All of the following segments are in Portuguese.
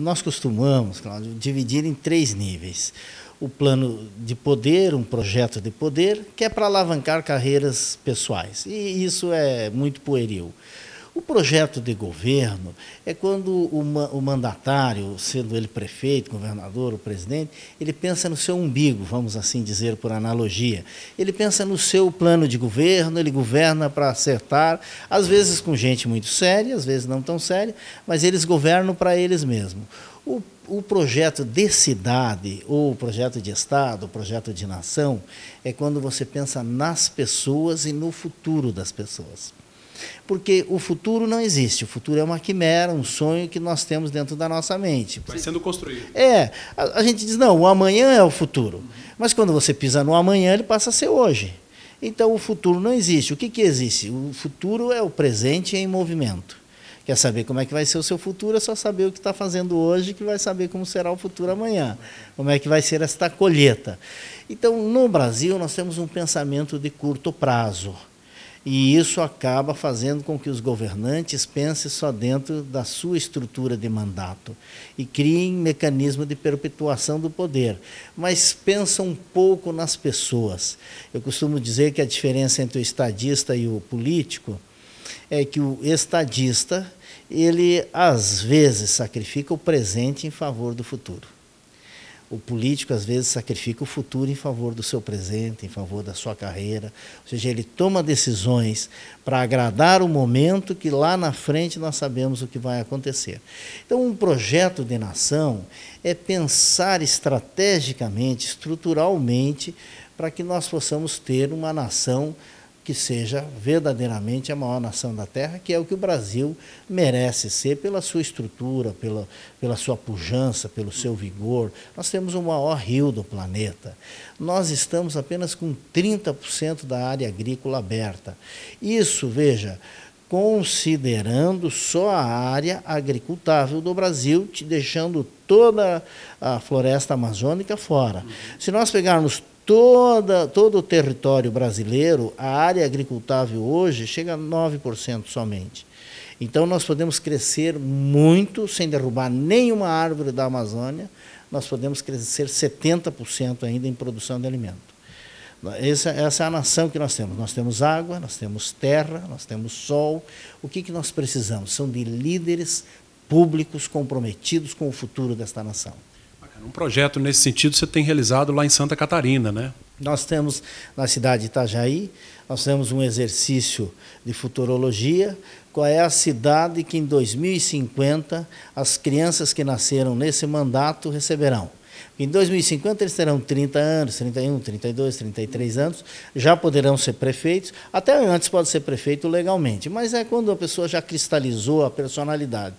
nós costumamos, Cláudio, dividir em 3 níveis. O plano de poder, um projeto de poder, que é para alavancar carreiras pessoais. E isso é muito pueril. O projeto de governo é quando o mandatário, sendo ele prefeito, governador ou presidente, ele pensa no seu umbigo, vamos assim dizer por analogia. Ele pensa no seu plano de governo, ele governa para acertar, às vezes com gente muito séria, às vezes não tão séria, mas eles governam para eles mesmos. O projeto de cidade, ou o projeto de Estado, o projeto de nação, é quando você pensa nas pessoas e no futuro das pessoas. Porque o futuro não existe, o futuro é uma quimera, um sonho que nós temos dentro da nossa mente. Vai sendo construído. A gente diz, não, o amanhã é o futuro. Mas quando você pisa no amanhã, ele passa a ser hoje. Então o futuro não existe. O que existe? O futuro é o presente em movimento. Quer saber como é que vai ser o seu futuro, é só saber o que está fazendo hoje, que vai saber como será o futuro amanhã, como é que vai ser esta colheita. Então, no Brasil, nós temos um pensamento de curto prazo. E isso acaba fazendo com que os governantes pensem só dentro da sua estrutura de mandato e criem mecanismo de perpetuação do poder, mas pensam um pouco nas pessoas. Eu costumo dizer que a diferença entre o estadista e o político é que o estadista, ele às vezes sacrifica o presente em favor do futuro. O político, às vezes, sacrifica o futuro em favor do seu presente, em favor da sua carreira. Ou seja, ele toma decisões para agradar o momento que lá na frente nós sabemos o que vai acontecer. Então, um projeto de nação é pensar estrategicamente, estruturalmente, para que nós possamos ter uma nação que seja verdadeiramente a maior nação da Terra, que é o que o Brasil merece ser pela sua estrutura, pela sua pujança, pelo seu vigor. Nós temos o maior rio do planeta. Nós estamos apenas com 30% da área agrícola aberta. Isso, veja, considerando só a área agricultável do Brasil, deixando toda a floresta amazônica fora. Se nós pegarmos todo o território brasileiro, a área agricultável hoje chega a 9% somente. Então, nós podemos crescer muito, sem derrubar nenhuma árvore da Amazônia, nós podemos crescer 70% ainda em produção de alimento. Essa é a nação que nós temos. Nós temos água, nós temos terra, nós temos sol. O que nós precisamos? São de líderes públicos comprometidos com o futuro desta nação. Um projeto nesse sentido você tem realizado lá em Santa Catarina, né? Nós temos na cidade de Itajaí, nós temos um exercício de futurologia. Qual é a cidade que em 2050 as crianças que nasceram nesse mandato receberão? Em 2050 eles terão 30 anos, 31, 32, 33 anos, já poderão ser prefeitos, até antes pode ser prefeito legalmente, mas é quando a pessoa já cristalizou a personalidade.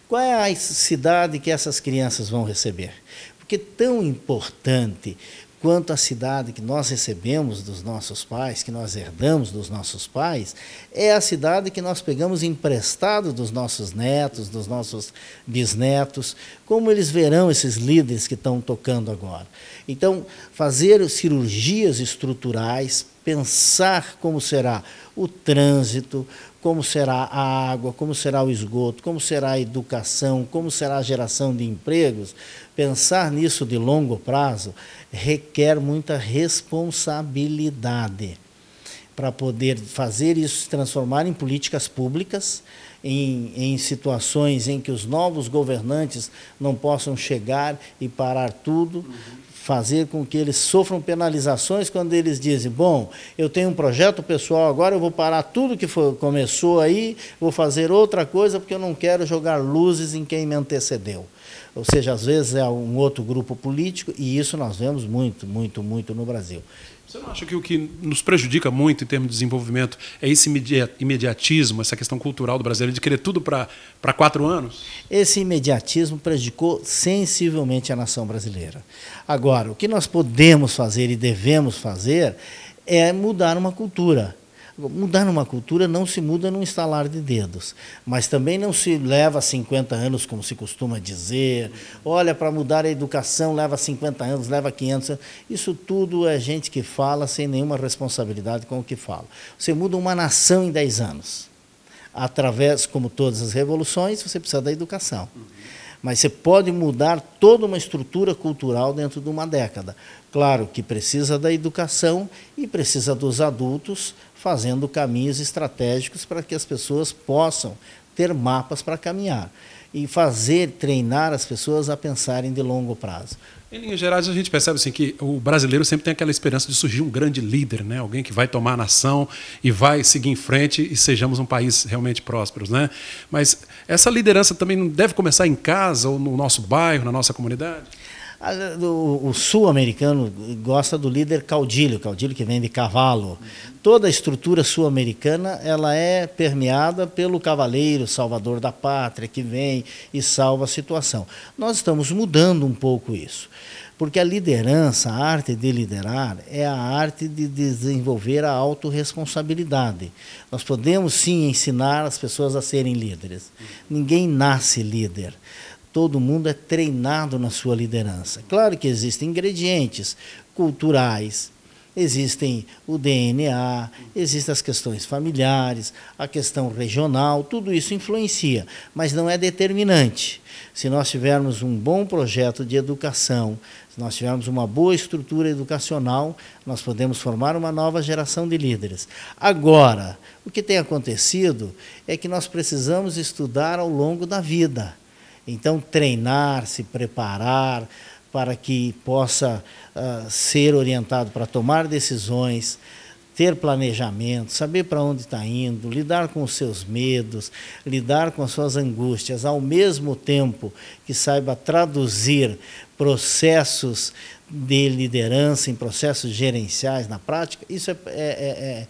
Qual é a cidade que essas crianças vão receber? Porque tão importante quanto a cidade que nós recebemos dos nossos pais, que nós herdamos dos nossos pais, é a cidade que nós pegamos emprestado dos nossos netos, dos nossos bisnetos, como eles verão esses líderes que estão tocando agora. Então, fazer cirurgias estruturais, pensar como será o trânsito, como será a água, como será o esgoto, como será a educação, como será a geração de empregos, pensar nisso de longo prazo requer muita responsabilidade para poder fazer isso se transformar em políticas públicas, em situações em que os novos governantes não possam chegar e parar tudo, fazer com que eles sofram penalizações quando eles dizem, bom, eu tenho um projeto pessoal agora, eu vou parar tudo que começou aí, vou fazer outra coisa porque eu não quero jogar luzes em quem me antecedeu. Ou seja, às vezes é um outro grupo político, e isso nós vemos muito, muito, muito no Brasil. Você não acha que o que nos prejudica muito em termos de desenvolvimento é esse imediatismo, essa questão cultural do brasileiro de querer tudo para 4 anos? Esse imediatismo prejudicou sensivelmente a nação brasileira. Agora, o que nós podemos fazer e devemos fazer é mudar uma cultura. Mudar uma cultura não se muda num estalar de dedos, mas também não se leva 50 anos, como se costuma dizer. Olha, para mudar a educação leva 50 anos, leva 500 anos. Isso tudo é gente que fala sem nenhuma responsabilidade com o que fala. Você muda uma nação em 10 anos. Através, como todas as revoluções, você precisa da educação. mas você pode mudar toda uma estrutura cultural dentro de uma década. Claro que precisa da educação e precisa dos adultos fazendo caminhos estratégicos para que as pessoas possam ter mapas para caminhar e treinar as pessoas a pensarem de longo prazo. Em linhas gerais, a gente percebe assim, que o brasileiro sempre tem aquela esperança de surgir um grande líder, né? Alguém que vai tomar a nação e vai seguir em frente e sejamos um país realmente próspero, né? Mas essa liderança também não deve começar em casa ou no nosso bairro, na nossa comunidade? O sul-americano gosta do líder caudilho que vem de cavalo. Toda a estrutura sul-americana ela é permeada pelo cavaleiro, salvador da pátria, que vem e salva a situação. Nós estamos mudando um pouco isso, porque a liderança, a arte de liderar, é a arte de desenvolver a autorresponsabilidade. Nós podemos sim ensinar as pessoas a serem líderes. Ninguém nasce líder. Todo mundo é treinado na sua liderança. Claro que existem ingredientes culturais, existem o DNA, existem as questões familiares, a questão regional, tudo isso influencia, mas não é determinante. Se nós tivermos um bom projeto de educação, se nós tivermos uma boa estrutura educacional, nós podemos formar uma nova geração de líderes. Agora, o que tem acontecido é que nós precisamos estudar ao longo da vida. Então, treinar, se preparar para que possa ser orientado para tomar decisões, ter planejamento, saber para onde está indo, lidar com os seus medos, lidar com as suas angústias, ao mesmo tempo que saiba traduzir processos de liderança em processos gerenciais na prática, isso é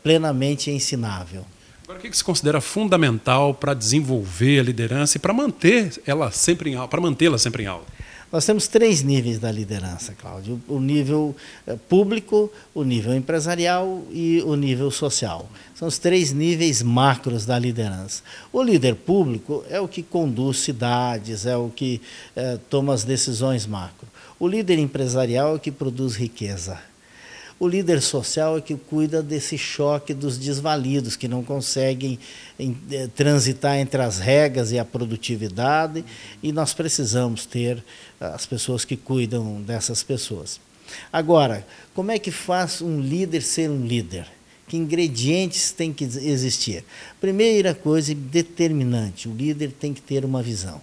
plenamente ensinável. Agora, o que se considera fundamental para desenvolver a liderança e para mantê-la sempre em aula? Nós temos 3 níveis da liderança, Cláudio. O nível público, o nível empresarial e o nível social. São os 3 níveis macros da liderança. O líder público é o que conduz cidades, é o que toma as decisões macro. O líder empresarial é o que produz riqueza. O líder social é que cuida desse choque dos desvalidos, que não conseguem transitar entre as regras e a produtividade, e nós precisamos ter as pessoas que cuidam dessas pessoas. Agora, como é que faz um líder ser um líder? Que ingredientes tem que existir? Primeira coisa determinante, o líder tem que ter uma visão.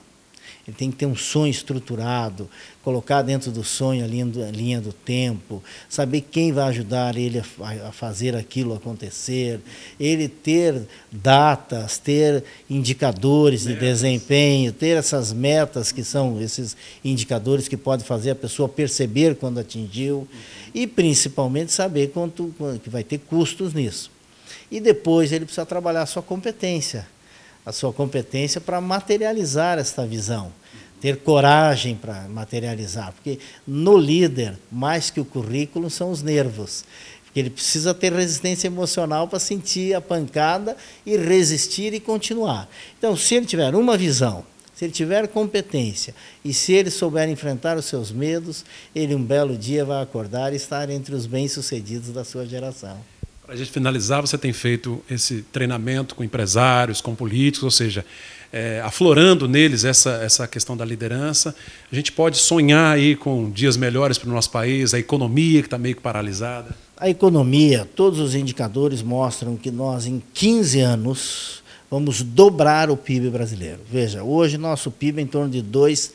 Ele tem que ter um sonho estruturado, colocar dentro do sonho a linha do tempo, saber quem vai ajudar ele a fazer aquilo acontecer, ele ter datas, ter indicadores de desempenho, ter essas metas que são esses indicadores que podem fazer a pessoa perceber quando atingiu e, principalmente, saber quanto que vai ter custos nisso. E depois ele precisa trabalhar a sua competência para materializar esta visão, ter coragem para materializar, porque no líder, mais que o currículo, são os nervos, porque ele precisa ter resistência emocional para sentir a pancada e resistir e continuar. Então, se ele tiver uma visão, se ele tiver competência e se ele souber enfrentar os seus medos, ele um belo dia vai acordar e estar entre os bem-sucedidos da sua geração. Para a gente finalizar, você tem feito esse treinamento com empresários, com políticos, ou seja, aflorando neles essa questão da liderança. A gente pode sonhar aí com dias melhores para o nosso país, a economia que está meio que paralisada. A economia, todos os indicadores mostram que nós, em 15 anos, vamos dobrar o PIB brasileiro. Veja, hoje nosso PIB é em torno de 2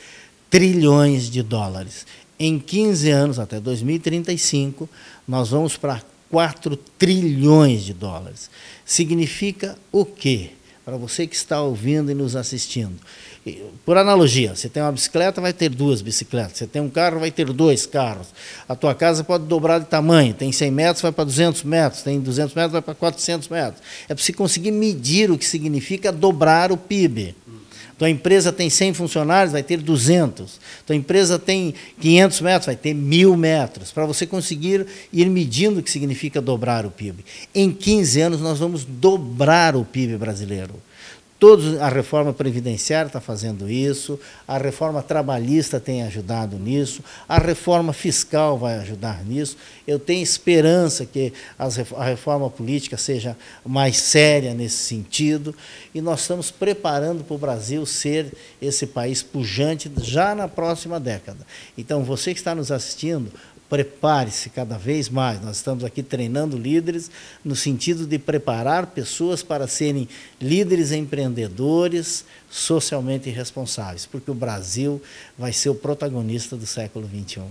trilhões de dólares. Em 15 anos, até 2035, nós vamos para 4 trilhões de dólares. Significa o quê? Para você que está ouvindo e nos assistindo. Por analogia, você tem uma bicicleta, vai ter 2 bicicletas. Você tem um carro, vai ter 2 carros. A tua casa pode dobrar de tamanho. Tem 100 metros, vai para 200 metros. Tem 200 metros, vai para 400 metros. É para você conseguir medir o que significa dobrar o PIB. Tua empresa tem 100 funcionários, vai ter 200. Tua empresa tem 500 metros, vai ter 1.000 metros. Para você conseguir ir medindo o que significa dobrar o PIB. Em 15 anos, nós vamos dobrar o PIB brasileiro. A reforma previdenciária está fazendo isso, a reforma trabalhista tem ajudado nisso, a reforma fiscal vai ajudar nisso. Eu tenho esperança que a reforma política seja mais séria nesse sentido, e nós estamos preparando para o Brasil ser esse país pujante já na próxima década. Então, você que está nos assistindo, prepare-se cada vez mais. Nós estamos aqui treinando líderes no sentido de preparar pessoas para serem líderes empreendedores, socialmente responsáveis, porque o Brasil vai ser o protagonista do século XXI.